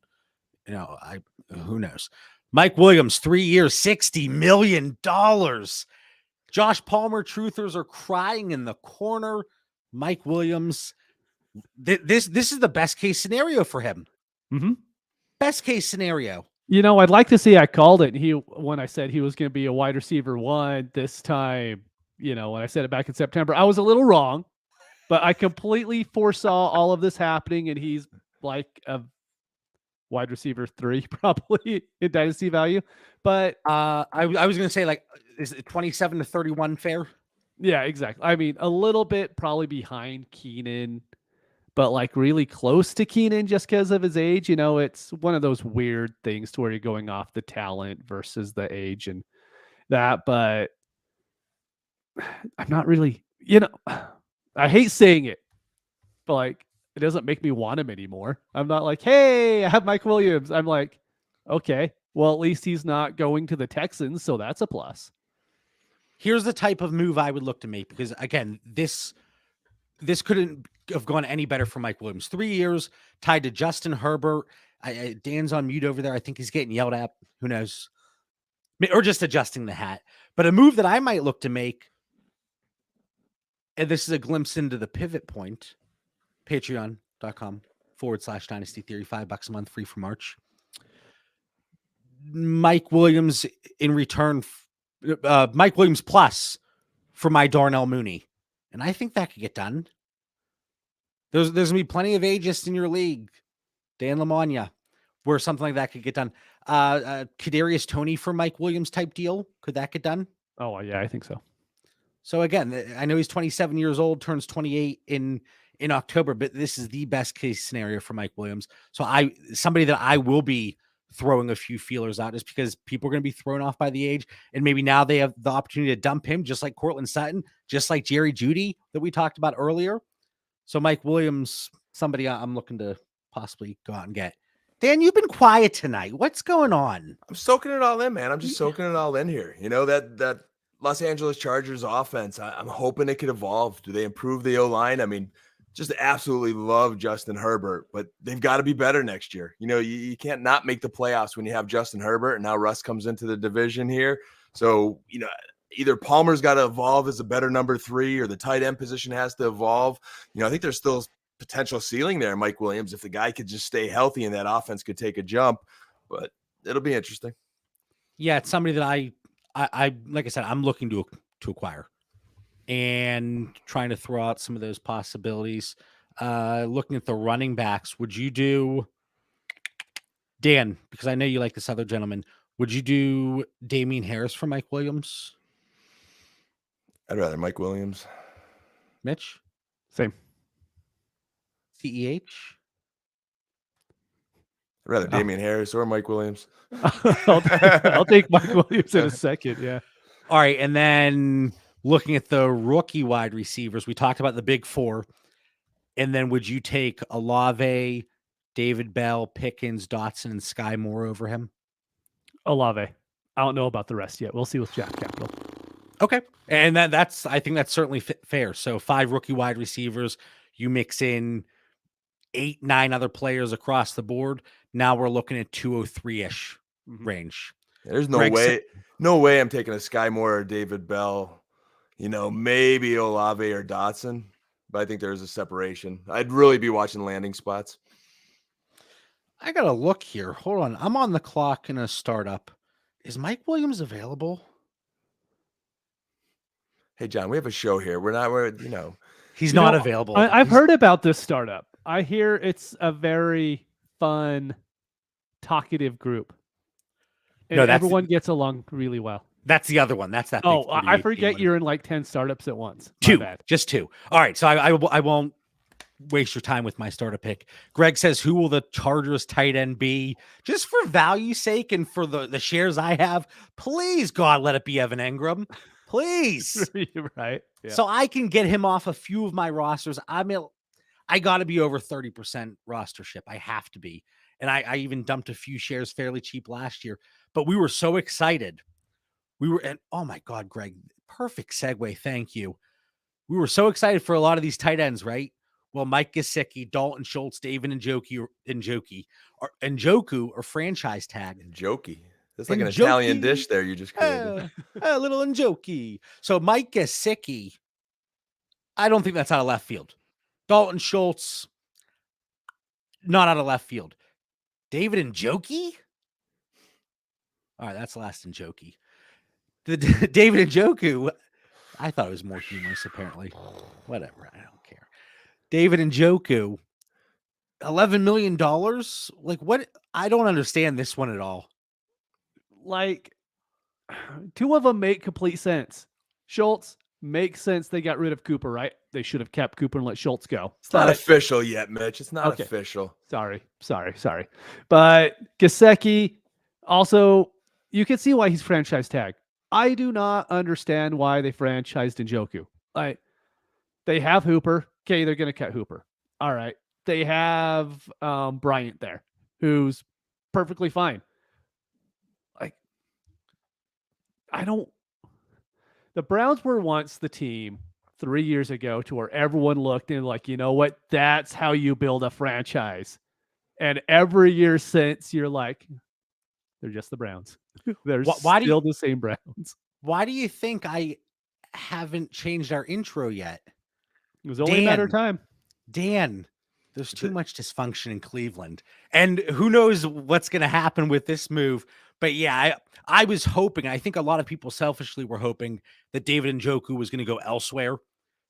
who knows. Mike Williams, 3 years, $60 million. Josh Palmer truthers are crying in the corner. Mike Williams, this is the best case scenario for him. Mm-hmm. Best case scenario. I'd like to see I called it. When I said he was going to be a wide receiver 1 this time, when I said it back in September, I was a little wrong, but I completely foresaw all of this happening, and he's like a wide receiver 3 probably in dynasty value. But I was going to say, like, is it 27 to 31 fair? Yeah, exactly. I mean, a little bit probably behind Keenan, but like really close to Keenan just because of his age. It's one of those weird things to where you're going off the talent versus the age and that. But I'm not really, I hate saying it, but like, it doesn't make me want him anymore. I'm not like, hey, I have Mike Williams. I'm like, okay, well, at least he's not going to the Texans, so that's a plus. Here's the type of move I would look to make, because again, this couldn't have gone any better for Mike Williams. 3 years tied to Justin Herbert. Dan's on mute over there. I think he's getting yelled at. Who knows? Or just adjusting the hat. But a move that I might look to make, and this is a glimpse into the pivot point, patreon.com/Dynasty Theory, $5 a month, free for March. Mike Williams in return, Mike Williams plus for my Darnell Mooney. And I think that could get done. There's going to be plenty of agists in your league, Dan Lamagna, where something like that could get done. Kadarius Toney for Mike Williams type deal. Could that get done? Oh, yeah, I think so. So again, I know he's 27 years old, turns 28 in October, but this is the best case scenario for Mike Williams. So somebody that I will be throwing a few feelers out just because people are going to be thrown off by the age. And maybe now they have the opportunity to dump him, just like Cortland Sutton, just like Jerry Jeudy that we talked about earlier. So Mike Williams, somebody I'm looking to possibly go out and get. Dan, you've been quiet tonight. What's going on? I'm soaking it all in, man. I'm just soaking it all in here. That Los Angeles Chargers offense, I'm hoping it could evolve. Do they improve the O-line? I mean, just absolutely love Justin Herbert, but they've got to be better next year. You can't not make the playoffs when you have Justin Herbert, and now Russ comes into the division here. So, either Palmer's got to evolve as a better number 3, or the tight end position has to evolve. I think there's still potential ceiling there, Mike Williams, if the guy could just stay healthy and that offense could take a jump, but it'll be interesting. Yeah, it's somebody that I like I said, I'm looking to acquire and trying to throw out some of those possibilities. Looking at the running backs, would you do, Dan, because I know you like this other gentleman, would you do Damian Harris for Mike Williams? I'd rather Mike Williams. Mitch? Same. CEH? I'd rather Damian Harris or Mike Williams. I'll take Mike Williams in a second. Yeah. All right. And then looking at the rookie wide receivers, we talked about the big four. And then would you take Olave, David Bell, Pickens, Dotson, and Sky Moore over him? Olave. I don't know about the rest yet. We'll see with draft capital. Okay. And I think that's certainly fair. So 5 rookie wide receivers, you mix in 8, 9 other players across the board. Now we're looking at 203-ish range. There's no way I'm taking a Sky Moore or David Bell, maybe Olave or Dotson, but I think there's a separation. I'd really be watching landing spots. I got to look here. Hold on. I'm on the clock in a startup. Is Mike Williams available? Hey, John, we have a show here. He's not available. I've heard about this startup. I hear it's a very fun, talkative group. And everyone gets along really well. That's the other one. That's that. Oh, I forget you're in like 10 startups at once. Just 2. All right. So I won't waste your time with my starter pick. Greg says, who will the Chargers tight end be? Just for value's sake and for the shares I have, please, God, let it be Evan Engram. Please. Right. Yeah. So I can get him off a few of my rosters. I got to be over 30% rostership. I have to be. And I even dumped a few shares fairly cheap last year. But we were so excited. And oh my God, Greg, perfect segue. Thank you. We were so excited for a lot of these tight ends, right? Well, Mike Gesicki, Dalton Schultz, David Njoku are franchise tag. Njoku. That's like an Italian dish there you just created. A little Njoku. So Mike Gesicki, I don't think that's out of left field. Dalton Schultz, not out of left field. David Njoku? All right, that's last Njoku. The David Njoku, I thought it was more humorous, apparently. Whatever, I don't care. David Njoku, $11 million? Like, what? I don't understand this one at all. Like, 2 of them make complete sense. Schultz makes sense. They got rid of Cooper, right? They should have kept Cooper and let Schultz go. It's not official yet, Mitch. It's not official. Sorry. But Gesicki, also, you can see why he's franchise tagged. I do not understand why they franchised Njoku. Like, they have Hooper. Okay, they're going to cut Hooper. All right. They have Bryant there, who's perfectly fine. Like, the Browns were once the team 3 years ago to where everyone looked and like, you know what? That's how you build a franchise. And every year since, you're like, they're just the Browns. They're still the same Browns. Why do you think I haven't changed our intro yet? It was only a matter of time. Dan, there's too much dysfunction in Cleveland. And who knows what's going to happen with this move. But yeah, I was hoping, I think a lot of people selfishly were hoping that David Njoku was going to go elsewhere.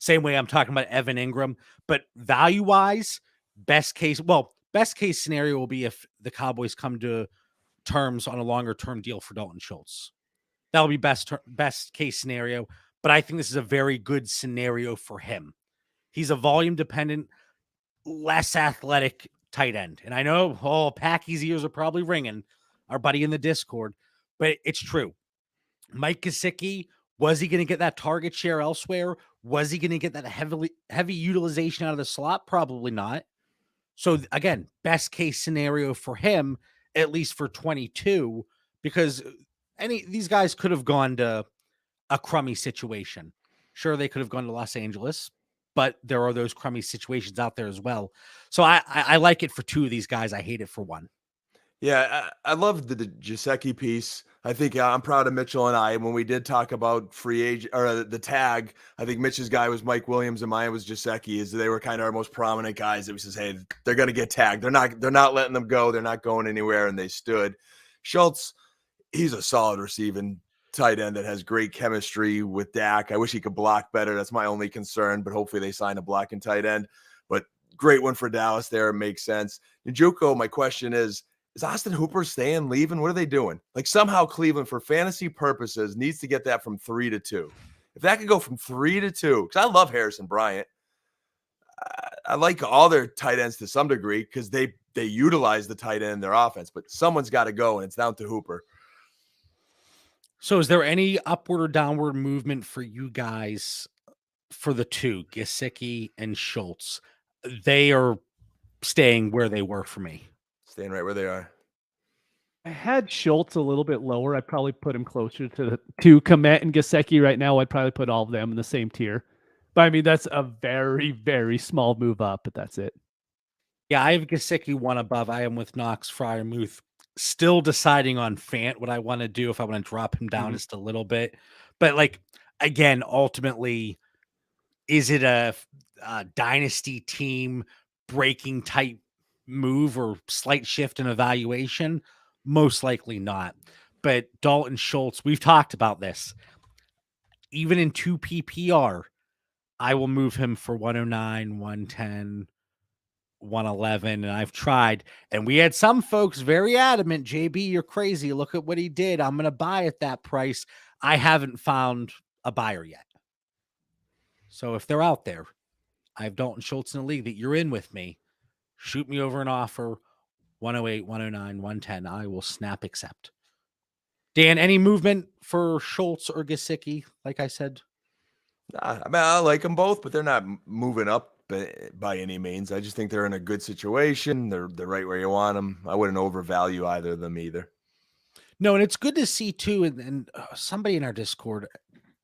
Same way I'm talking about Evan Engram. But value-wise, best case scenario will be if the Cowboys come to terms on a longer-term deal for Dalton Schultz. That'll be best case scenario. But I think this is a very good scenario for him. He's a volume-dependent, less athletic tight end. And I know, Packy's ears are probably ringing, our buddy in the Discord, but it's true. Mike Gesicki, was he going to get that target share elsewhere? Was he going to get that heavy utilization out of the slot? Probably not. So again, best case scenario for him, at least for 22, because these guys could have gone to a crummy situation. Sure, they could have gone to Los Angeles, but there are those crummy situations out there as well. So I like it for 2 of these guys. I hate it for 1. Yeah, I love the Gesicki piece. I think I'm proud of Mitchell and I. When we did talk about free agent or the tag, I think Mitch's guy was Mike Williams and mine was Gesicki. They were kind of our most prominent guys that we says, hey, they're going to get tagged. They're not letting them go. They're not going anywhere, and they stood. Schultz, he's a solid receiving tight end that has great chemistry with Dak. I wish he could block better. That's my only concern, but hopefully they sign a blocking tight end. But great one for Dallas there. It makes sense. Njoku, my question is Austin Hooper staying, leaving? What are they doing? Like, somehow Cleveland, for fantasy purposes, needs to get that from 3 to 2. If that could go from 3 to 2, because I love Harrison Bryant. I like all their tight ends to some degree because they utilize the tight end in their offense, but someone's got to go, and it's down to Hooper. So is there any upward or downward movement for you guys for the two, Gesicki and Schultz? They are staying where they were for me. Staying right where they are. I had Schultz a little bit lower. I'd probably put him closer to Kmet and Gesicki right now. I'd probably put all of them in the same tier. But I mean, that's a very, very small move up, but that's it. Yeah, I have Gesicki one above. I am with Knox, Fryermuth. Still deciding on Fant, what I want to do, if I want to drop him down just a little bit. But like, again, ultimately, is it a dynasty team breaking type move or slight shift in evaluation? Most likely not. But Dalton Schultz, we've talked about this. Even in 2 PPR, I will move him for 109, 110, 111, and I've tried. And we had some folks very adamant, JB, you're crazy. Look at what he did. I'm going to buy at that price. I haven't found a buyer yet. So if they're out there, I have Dalton Schultz in the league that you're in with me. Shoot me over an offer, 108, 109, 110. I will snap accept. Dan, any movement for Schultz or Gesicki, like I said? I mean, I like them both, but they're not moving up by any means. I just think they're in a good situation. They're right where you want them. I wouldn't overvalue either of them either. No, and it's good to see too. And somebody in our Discord,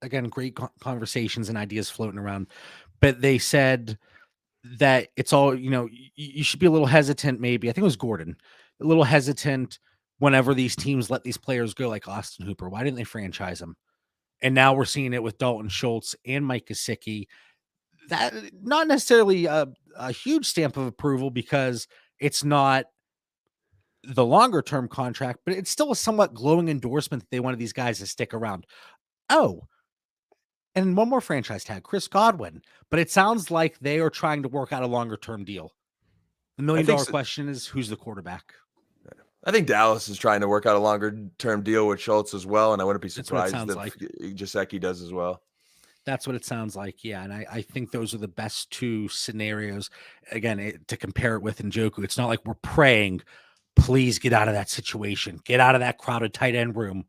again, great conversations and ideas floating around, but they said that it's all, you should be a little hesitant. Maybe I think it was Gordon, a little hesitant whenever these teams let these players go, like Austin Hooper. Why didn't they franchise him? And now we're seeing it with Dalton Schultz and Mike Gesicki. That not necessarily a huge stamp of approval because it's not the longer term contract, but it's still a somewhat glowing endorsement that they wanted these guys to stick around. Oh, and one more franchise tag, Chris Godwin. But it sounds like they are trying to work out a longer term deal. The $1 million question is, who's the quarterback? I think Dallas is trying to work out a longer term deal with Schultz as well, and I wouldn't be surprised if Gesicki does as well. That's what it sounds like, yeah. And I think those are the best two scenarios. Again, to compare it with Njoku, it's not like we're praying, please get out of that situation, get out of that crowded tight end room.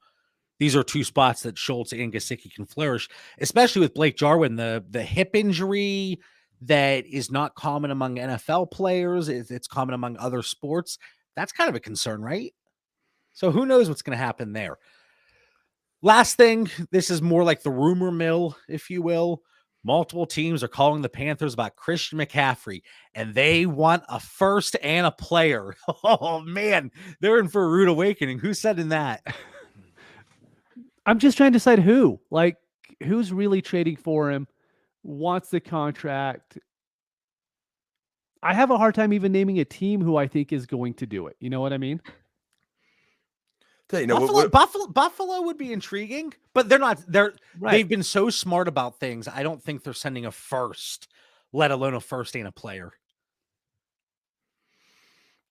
These are two spots that Schultz and Gesicki can flourish, especially with Blake Jarwin, the hip injury that is not common among NFL players. It's common among other sports. That's kind of a concern, right? So who knows what's going to happen there. Last thing, this is more like the rumor mill, if you will. Multiple teams are calling the Panthers about Christian McCaffrey, and they want a first and a player. Oh, man, they're in for a rude awakening. Who's said in that? I'm just trying to decide who. Like, who's really trading for him, wants the contract. I have a hard time even naming a team who I think is going to do it. You know what I mean? Buffalo would be intriguing, but they're not. They've been so smart about things. I don't think they're sending a first, let alone a first and a player.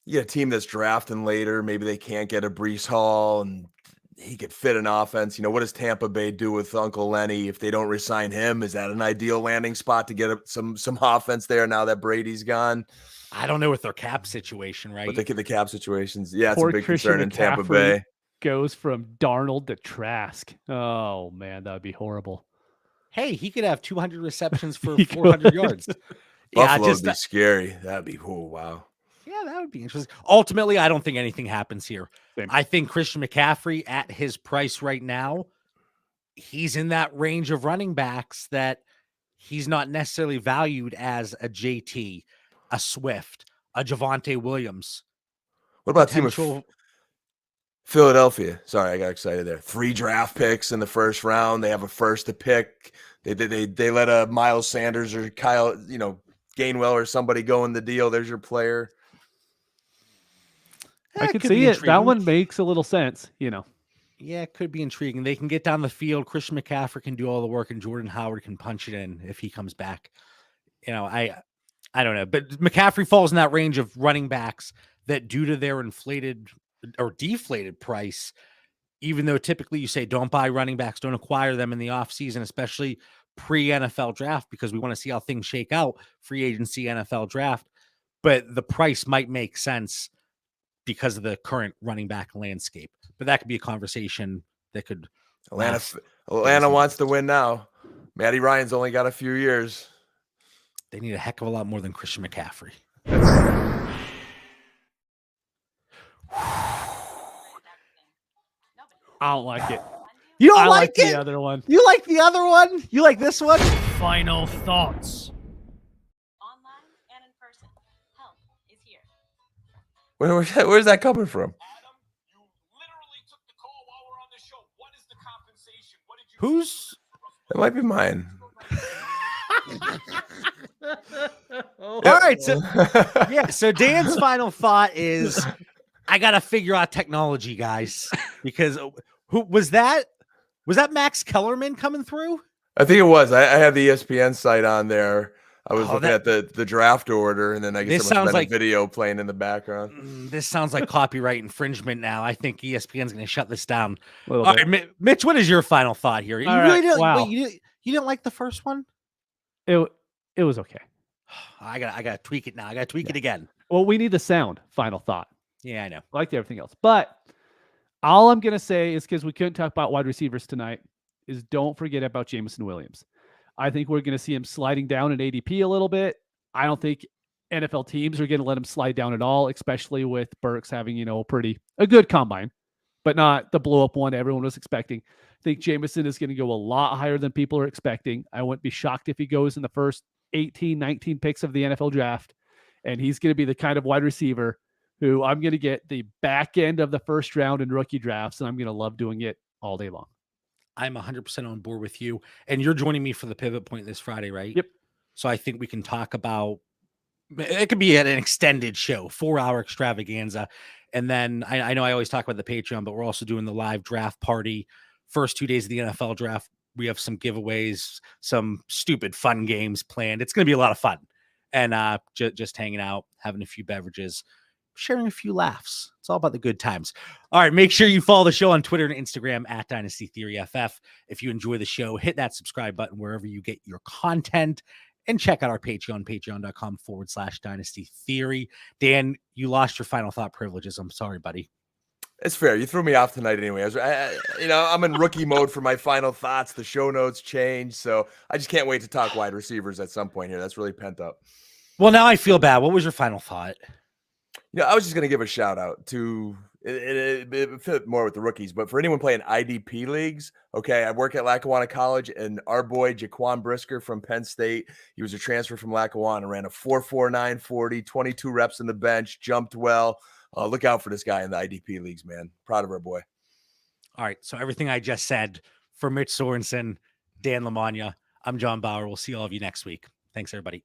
You get a team that's drafting later. Maybe they can't get a Breece Hall, and he could fit an offense. What does Tampa Bay do with Uncle Lenny if they don't resign him? Is that an ideal landing spot to get some offense there now that Brady's gone? I don't know with their cap situation, right? But the cap situations, yeah, it's a big concern in Tampa Bay. Goes from Darnold to Trask. Oh, man, that would be horrible. Hey, he could have 200 receptions for 400 yards. Buffalo would be scary. That'd be, oh, wow. Yeah, that would be interesting. Ultimately, I don't think anything happens here. Same. I think Christian McCaffrey at his price right now, he's in that range of running backs that he's not necessarily valued as a JT, a Swift, a Javonte Williams. What about team of Philadelphia? Sorry, I got excited there. 3 draft picks in the first round. They have a first to pick. They let a Miles Sanders or Kyle, Gainwell or somebody go in the deal. There's your player. I could see it. That one makes a little sense, Yeah, it could be intriguing. They can get down the field. Christian McCaffrey can do all the work, and Jordan Howard can punch it in if he comes back. I don't know. But McCaffrey falls in that range of running backs that, due to their inflated or deflated price, even though typically you say don't buy running backs, don't acquire them in the offseason, especially pre-NFL draft, because we want to see how things shake out, free agency, NFL draft. But the price might make sense because of the current running back landscape. But that could be a conversation that could Atlanta wants to win now. Matty Ryan's only got a few years. They need a heck of a lot more than Christian McCaffrey. I don't like it. You don't I like it? The other one. You like the other one? You like this one? Final thoughts. Online and in person. Help is here. Where's that coming from? Adam, you literally took the call while we're on the show. What is the compensation? What did you Who's? That might be mine. All right. So, so Dan's final thought is I got to figure out technology, guys, because who was that? Was that Max Kellerman coming through? I think it was. I had the ESPN site on there. I was looking at the draft order, and then I guess there must have been a video playing in the background. This sounds like copyright infringement now. I think ESPN's going to shut this down. All right, Mitch, what is your final thought here? You didn't like the first one? It was okay. I gotta tweak it now. I gotta tweak it again. Well, we need the sound. Final thought. Yeah, I know. Like everything else. But all I'm going to say is, because we couldn't talk about wide receivers tonight, is don't forget about Jameson Williams. I think we're going to see him sliding down in ADP a little bit. I don't think NFL teams are going to let him slide down at all, especially with Burks having, a good combine, but not the blow up one everyone was expecting. I think Jameson is going to go a lot higher than people are expecting. I wouldn't be shocked if he goes in the first 18, 19 picks of the NFL draft, and he's going to be the kind of wide receiver who I'm going to get the back end of the first round in rookie drafts, and I'm going to love doing it all day long. I'm 100% on board with you, and you're joining me for the pivot point this Friday, right? Yep. So I think we can talk about, it could be an extended show, 4-hour extravaganza. And then I know I always talk about the Patreon, but we're also doing the live draft party. First 2 days of the NFL draft, we have some giveaways, some stupid fun games planned. It's going to be a lot of fun. And just hanging out, having a few beverages, sharing a few laughs. It's all about the good times. All right, make sure you follow the show on Twitter and Instagram at Dynasty Theory FF. If you enjoy the show, hit that subscribe button wherever you get your content, and check out our Patreon, patreon.com/Dynasty Theory. Dan, you lost your final thought privileges. I'm sorry, buddy. It's fair. You threw me off tonight anyway. I'm in rookie mode for my final thoughts. The show notes change, so I just can't wait to talk wide receivers at some point here. That's really pent up. Well, now I feel bad. What was your final thought? I was just going to give a shout out to it fit more with the rookies, but for anyone playing IDP leagues, okay, I work at Lackawanna College, and our boy Jaquan Brisker from Penn State, he was a transfer from Lackawanna, ran a 4.49 40, 22 reps in the bench, jumped well. Look out for this guy in the IDP leagues, man. Proud of our boy. All right, so everything I just said for Mitch Sorensen, Dan Lamagna, I'm John Bauer. We'll see all of you next week. Thanks, everybody.